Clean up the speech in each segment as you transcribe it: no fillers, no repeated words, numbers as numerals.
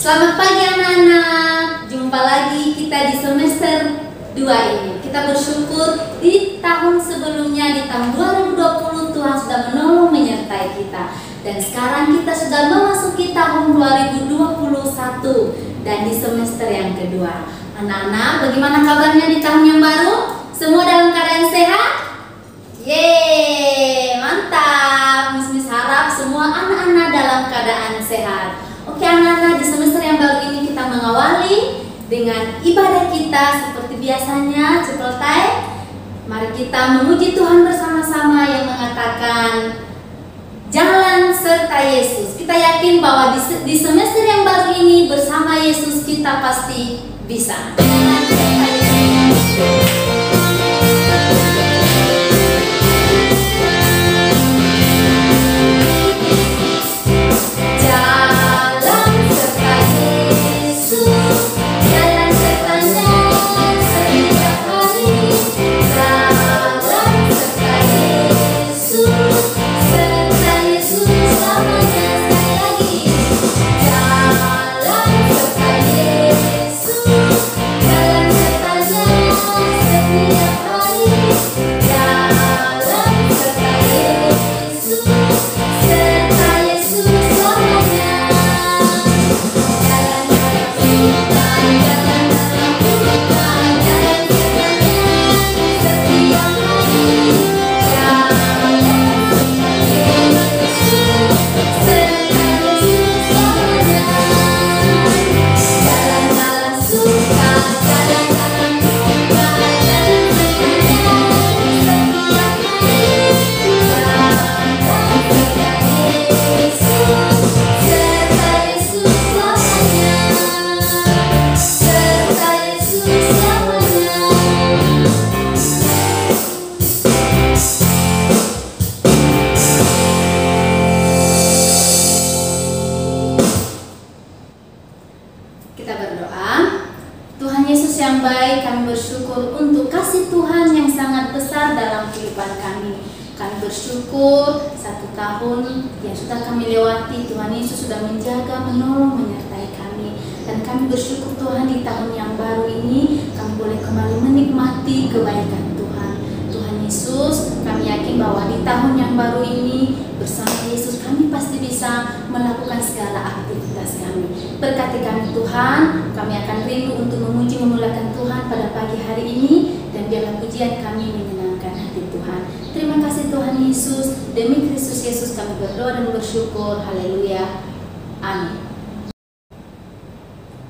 Selamat pagi anak-anak. Jumpa lagi kita di semester 2 ini. Kita bersyukur di tahun sebelumnya, di tahun 2020 Tuhan sudah menolong menyertai kita. Dan sekarang kita sudah memasuki tahun 2021 dan di semester yang kedua. Anak-anak, bagaimana kabarnya di tahun yang baru? Semua dalam keadaan sehat? Yeay, mantap. Miss harap semua anak-anak dalam keadaan sehat. Oke anak-anak, di semester yang baru ini kita mengawali dengan ibadah kita seperti biasanya. Cepeltai, mari kita memuji Tuhan bersama-sama yang mengatakan jalan serta Yesus. Kita yakin bahwa di semester yang baru ini bersama Yesus kita pasti bisa. Kita berdoa. Tuhan Yesus yang baik, kami bersyukur untuk kasih Tuhan yang sangat besar dalam kehidupan kami. Kami bersyukur 1 tahun yang sudah kami lewati, Tuhan Yesus sudah menjaga, menolong, menyertai kami. Dan kami bersyukur Tuhan di tahun yang baru ini kami boleh kembali menikmati kebaikan Tuhan. Tuhan Yesus, kami yakin bahwa di tahun yang baru ini bersama Yesus kami pasti bisa melakukan segala aktivitas kami. Berkati kami Tuhan, kami akan rindu untuk memuji memuliakan Tuhan pada pagi hari ini, dan biarlah pujian kami menyenangkan hati Tuhan. Terima kasih Tuhan Yesus, demi Kristus Yesus kami berdoa dan bersyukur. Haleluya. Amin.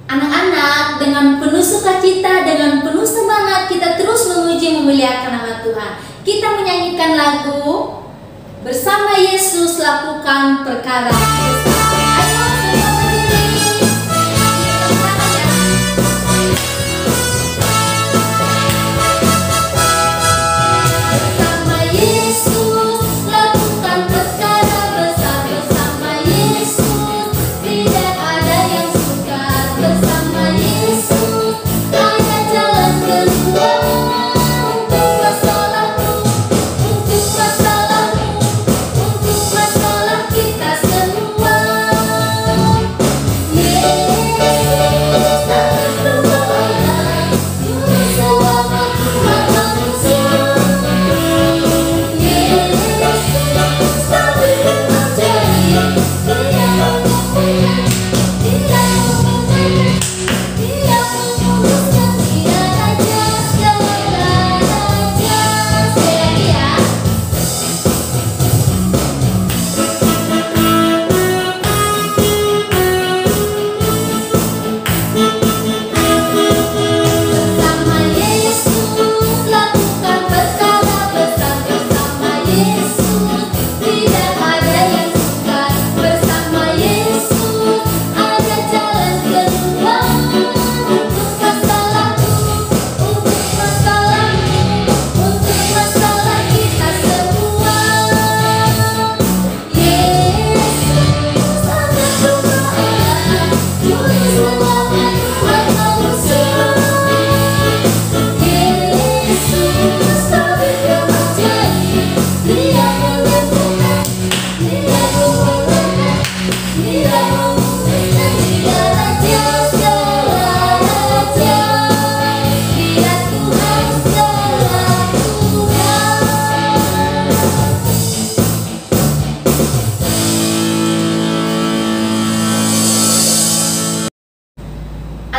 Anak-anak, dengan penuh sukacita, dengan penuh semangat kita terus memuji memuliakan nama Tuhan. Kita menyanyikan lagu Bersama Yesus Lakukan Perkara Besar. Ayo semua berdiri. Bersama Yesus lakukan perkara besar. Bersama Yesus tidak ada yang sukar. Bersama Yesus hanya jalan keluar. Untuk masalahmu, untuk masalah kita semua.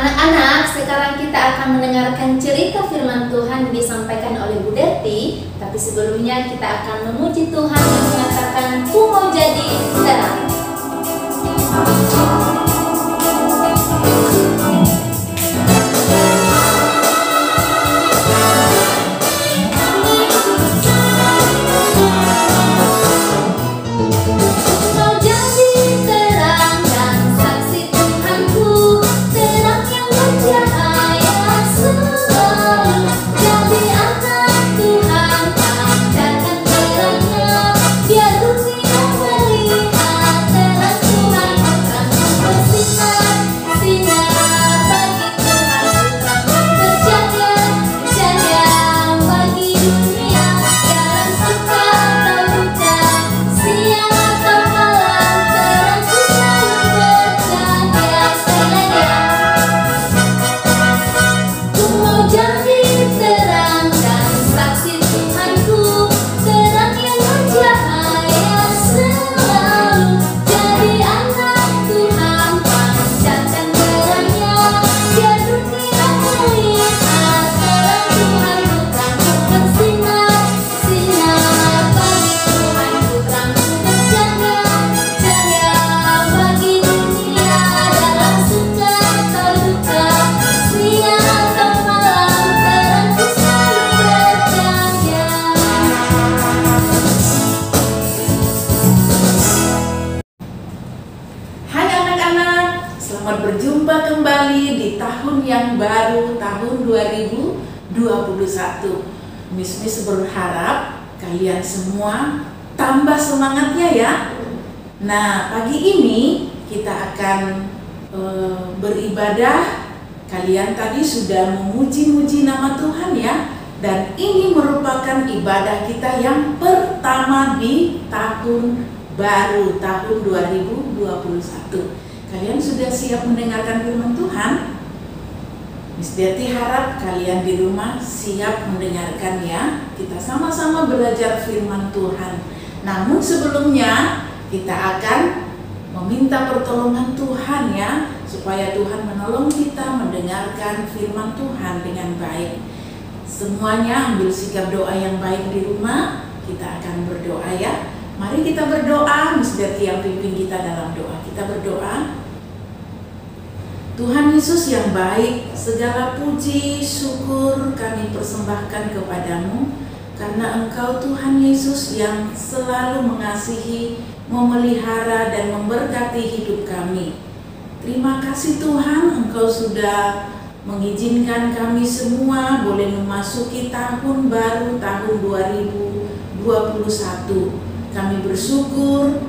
Anak-anak, sekarang kita akan mendengarkan cerita firman Tuhan yang disampaikan oleh Bu Derti. Tapi sebelumnya kita akan memuji Tuhan yang mengatakan, "Ku mau jadi terang." Selamat berjumpa kembali di tahun yang baru, tahun 2021. Miss berharap kalian semua tambah semangatnya ya. Nah, pagi ini kita akan beribadah. Kalian tadi sudah memuji-muji nama Tuhan ya. Dan ini merupakan ibadah kita yang pertama di tahun baru, tahun 2021. Kalian sudah siap mendengarkan firman Tuhan? Miss Derti harap kalian di rumah siap mendengarkan ya. Kita sama-sama belajar firman Tuhan. Namun sebelumnya kita akan meminta pertolongan Tuhan ya, supaya Tuhan menolong kita mendengarkan firman Tuhan dengan baik. Semuanya ambil sikap doa yang baik di rumah. Kita akan berdoa ya. Mari kita berdoa. Miss Derti yang pimpin kita dalam doa. Kita berdoa. Tuhan Yesus yang baik, segala puji, syukur kami persembahkan kepadamu, karena Engkau Tuhan Yesus yang selalu mengasihi, memelihara dan memberkati hidup kami. Terima kasih Tuhan, Engkau sudah mengizinkan kami semua boleh memasuki tahun baru, tahun 2021. Kami bersyukur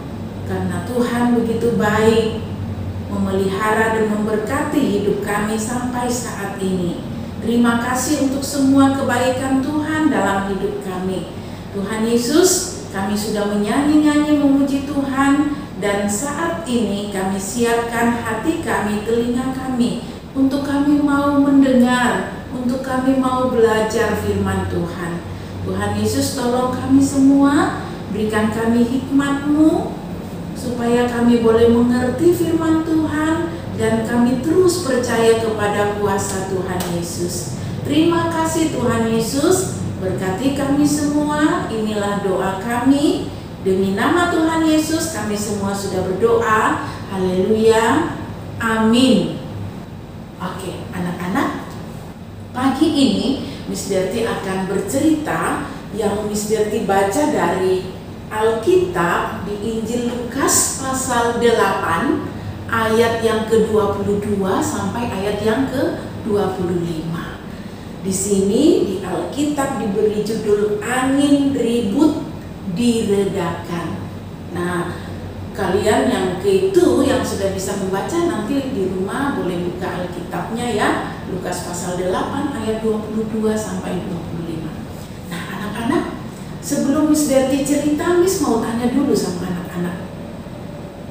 karena Tuhan begitu baik, memelihara dan memberkati hidup kami sampai saat ini. Terima kasih untuk semua kebaikan Tuhan dalam hidup kami. Tuhan Yesus, kami sudah menyanyi-nyanyi memuji Tuhan, dan saat ini kami siapkan hati kami, telinga kami, untuk kami mau mendengar, untuk kami mau belajar firman Tuhan. Tuhan Yesus, tolong kami semua, berikan kami hikmat-Mu, supaya kami boleh mengerti firman Tuhan dan kami terus percaya kepada kuasa Tuhan Yesus. Terima kasih Tuhan Yesus, berkati kami semua. Inilah doa kami, demi nama Tuhan Yesus kami semua sudah berdoa. Haleluya, amin. Oke, anak-anak, pagi ini Miss Derti akan bercerita yang Miss Derti baca dari Alkitab di Injil Lukas pasal 8 ayat yang ke-22 sampai ayat yang ke-25. Di sini di Alkitab diberi judul Angin Ribut Diredakan. Nah, kalian yang yang sudah bisa membaca nanti di rumah boleh buka Alkitabnya ya. Lukas pasal 8 ayat 22 sampai 25. Nah, anak-anak, sebelum Miss Derti cerita, Miss mau tanya dulu sama anak-anak.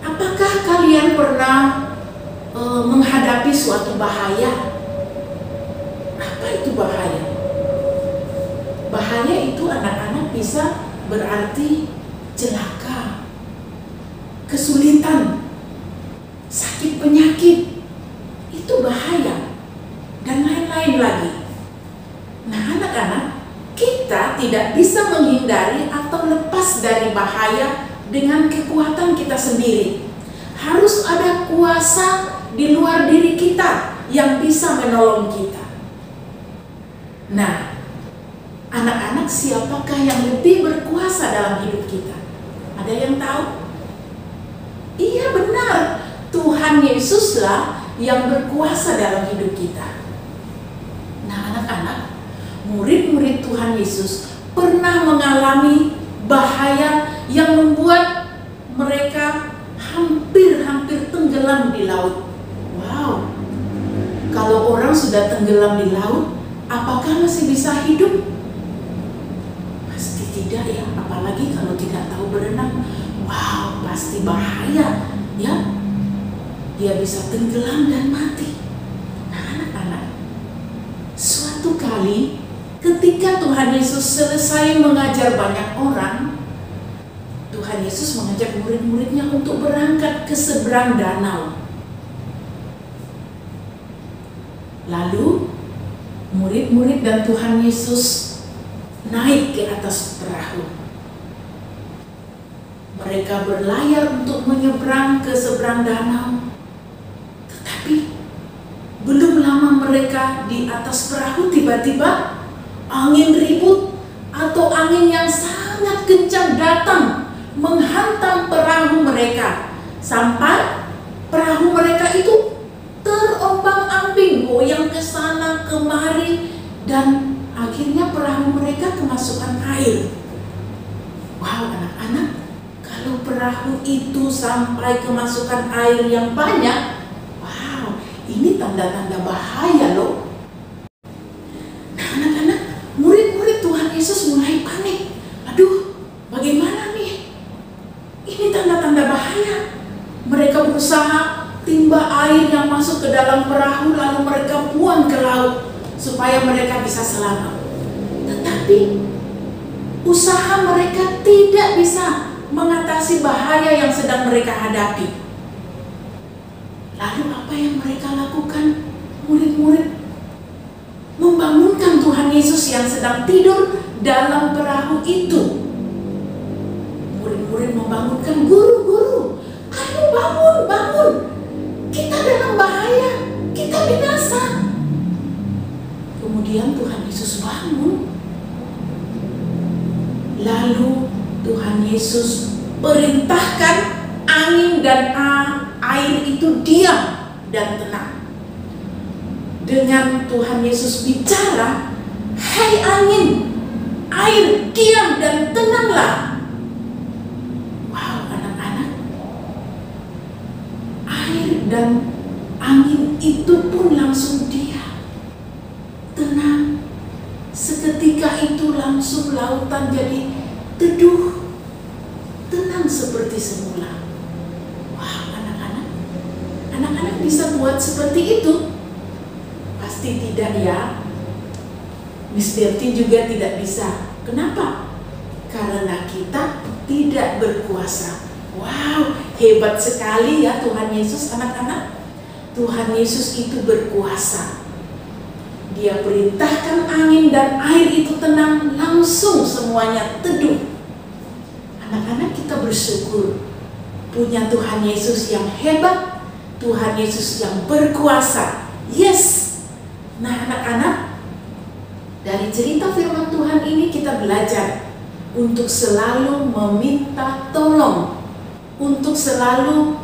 Apakah kalian pernah menghadapi suatu bahaya? Apa itu bahaya? Bahaya itu anak-anak bisa berarti celaka, kesulitan, sakit penyakit. Itu bahaya. tidak bisa menghindari atau lepas dari bahaya dengan kekuatan kita sendiri. Harus ada kuasa di luar diri kita yang bisa menolong kita. Nah, anak-anak, siapakah yang lebih berkuasa dalam hidup kita? Ada yang tahu? Iya, benar. Tuhan Yesuslah yang berkuasa dalam hidup kita. Nah, anak-anak, murid-murid Tuhan Yesus pernah mengalami bahaya yang membuat mereka hampir tenggelam di laut. Wow, kalau orang sudah tenggelam di laut, apakah masih bisa hidup? Pasti tidak ya, apalagi kalau tidak tahu berenang. Wow, pasti bahaya ya. Dia bisa tenggelam dan mati. Nah, anak-anak, suatu kali ketika Tuhan Yesus selesai mengajar banyak orang, Tuhan Yesus mengajak murid-muridnya untuk berangkat ke seberang danau. Lalu murid-murid dan Tuhan Yesus naik ke atas perahu. Mereka berlayar untuk menyeberang ke seberang danau. Tetapi belum lama mereka di atas perahu, tiba-tiba angin ribut atau angin yang sangat kencang datang menghantam perahu mereka, sampai perahu mereka itu terombang-ambing, goyang ke sana kemari, dan akhirnya perahu mereka kemasukan air. Wow, anak-anak, kalau perahu itu sampai kemasukan air yang banyak, wow, ini tanda-tanda bahaya loh. Nah, anak-anak, murid-murid Tuhan Yesus mulai panik. Aduh, bagaimana nih? Ini tanda-tanda bahaya. Mereka berusaha timba air yang masuk ke dalam perahu, lalu mereka buang ke laut supaya mereka bisa selamat. Tetapi usaha mereka tidak bisa mengatasi bahaya yang sedang mereka hadapi. Lalu apa yang mereka lakukan? Murid-murid membangunkan Tuhan Yesus yang sedang tidur dalam perahu itu. Murid-murid membangunkan, "Guru, ayo bangun. Kita dalam bahaya, kita binasa." Kemudian Tuhan Yesus bangun. Lalu Tuhan Yesus perintahkan angin dan air itu diam dan tenang. Dengan Tuhan Yesus bicara, "Hai angin, air, diam dan tenanglah." Wow, anak-anak, air dan angin itu pun langsung diam, tenang. Seketika itu langsung lautan jadi teduh, tenang seperti semula. Wow, anak-anak bisa buat seperti itu? Pasti tidak ya. Miss Delty juga tidak bisa. Kenapa? Karena kita tidak berkuasa. Wow, hebat sekali ya Tuhan Yesus, anak-anak. Tuhan Yesus itu berkuasa. Dia perintahkan angin dan air itu tenang, langsung semuanya teduh. Anak-anak, kita bersyukur punya Tuhan Yesus yang hebat, Tuhan Yesus yang berkuasa. Yes. Nah, anak-anak, dari cerita firman Tuhan ini kita belajar untuk selalu meminta tolong, untuk selalu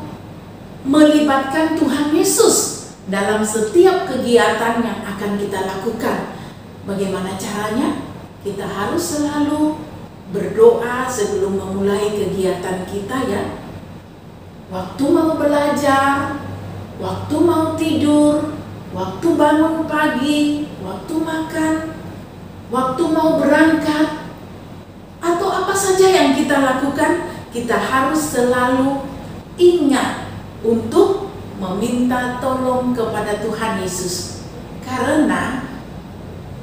melibatkan Tuhan Yesus dalam setiap kegiatan yang akan kita lakukan. Bagaimana caranya? Kita harus selalu berdoa sebelum memulai kegiatan kita ya. Waktu mau belajar, waktu mau tidur, waktu bangun pagi, waktu makan, waktu mau berangkat, atau apa saja yang kita lakukan, kita harus selalu ingat untuk meminta tolong kepada Tuhan Yesus. Karena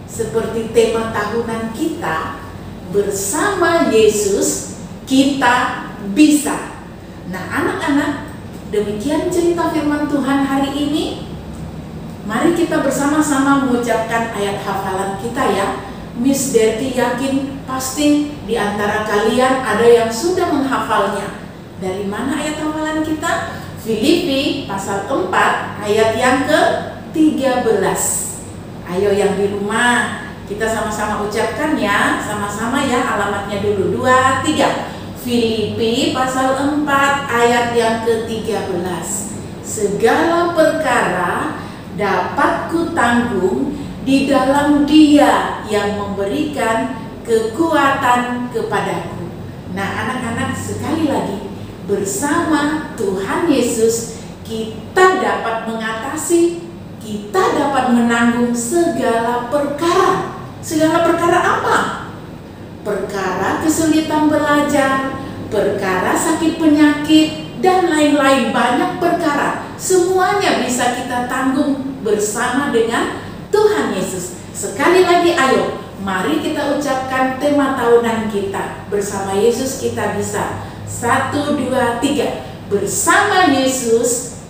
seperti tema tahunan kita, bersama Yesus kita bisa. Nah, anak-anak, demikian cerita firman Tuhan hari ini. Mari kita bersama-sama mengucapkan ayat hafalan kita ya. Miss Derti yakin pasti di antara kalian ada yang sudah menghafalnya. Dari mana ayat hafalan kita? Filipi pasal 4 ayat yang ke-13. Ayo yang di rumah, kita sama-sama ucapkan ya, sama-sama ya, alamatnya dulu. 2, 3. Filipi pasal 4 ayat yang ke-13. Segala perkara dapat kutanggung di dalam Dia yang memberikan kekuatan kepadaku. Nah, anak-anak, sekali lagi, bersama Tuhan Yesus kita dapat mengatasi, kita dapat menanggung segala perkara. Segala perkara apa? Perkara kesulitan belajar, perkara sakit penyakit, dan lain-lain, banyak perkara. Semuanya bisa kita tanggung bersama dengan Tuhan Yesus. Sekali lagi, ayo, mari kita ucapkan tema tahunan kita. Bersama Yesus kita bisa. 1, 2, 3. Bersama Yesus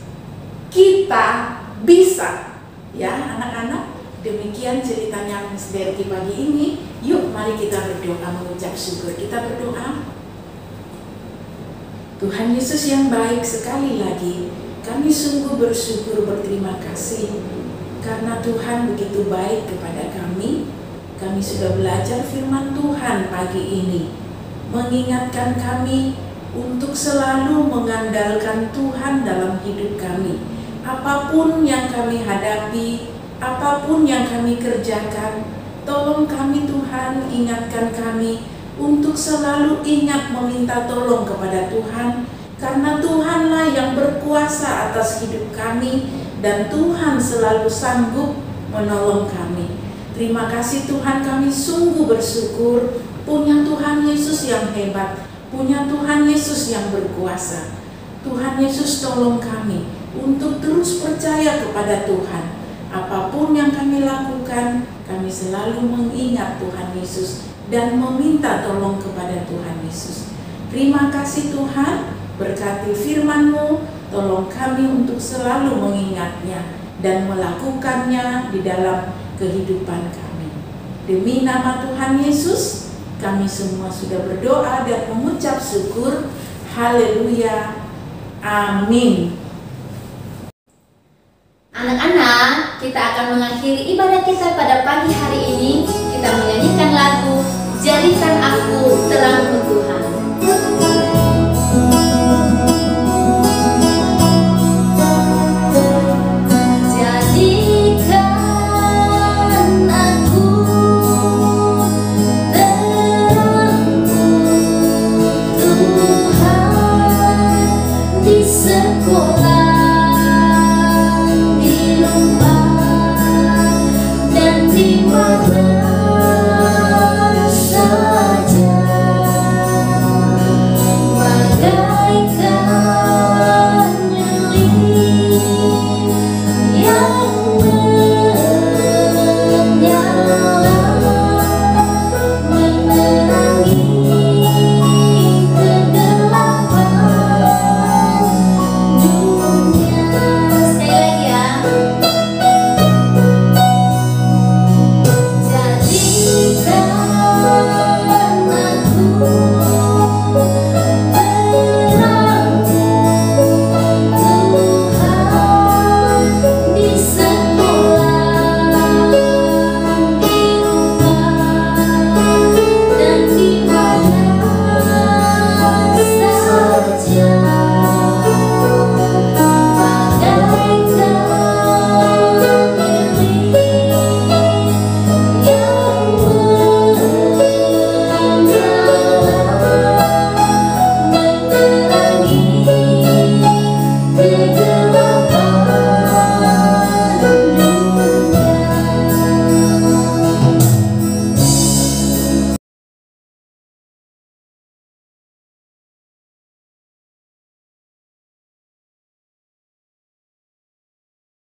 kita bisa. Ya, anak-anak, demikian ceritanya Miss Derti pagi ini. Yuk, mari kita berdoa mengucap syukur. Kita berdoa. Tuhan Yesus yang baik, sekali lagi kami sungguh bersyukur, berterima kasih karena Tuhan begitu baik kepada kami. Kami sudah belajar firman Tuhan pagi ini, mengingatkan kami untuk selalu mengandalkan Tuhan dalam hidup kami. Apapun yang kami hadapi, apapun yang kami kerjakan, tolong kami Tuhan, ingatkan kami untuk selalu ingat meminta tolong kepada Tuhan, karena Tuhanlah yang berkuasa atas hidup kami dan Tuhan selalu sanggup menolong kami. Terima kasih Tuhan, kami sungguh bersyukur punya Tuhan Yesus yang hebat, punya Tuhan Yesus yang berkuasa. Tuhan Yesus, tolong kami untuk terus percaya kepada Tuhan. Apapun yang kami lakukan, kami selalu mengingat Tuhan Yesus dan meminta tolong kepada Tuhan Yesus. Terima kasih Tuhan, berkati firman-Mu, tolong kami untuk selalu mengingatnya dan melakukannya di dalam kehidupan kami. Demi nama Tuhan Yesus, kami semua sudah berdoa dan mengucap syukur. Haleluya. Amin. Anak-anak, kita akan mengakhiri ibadah kita pada pagi hari ini. Kita menyanyikan lagu Jadikan Aku Terang Tuhan.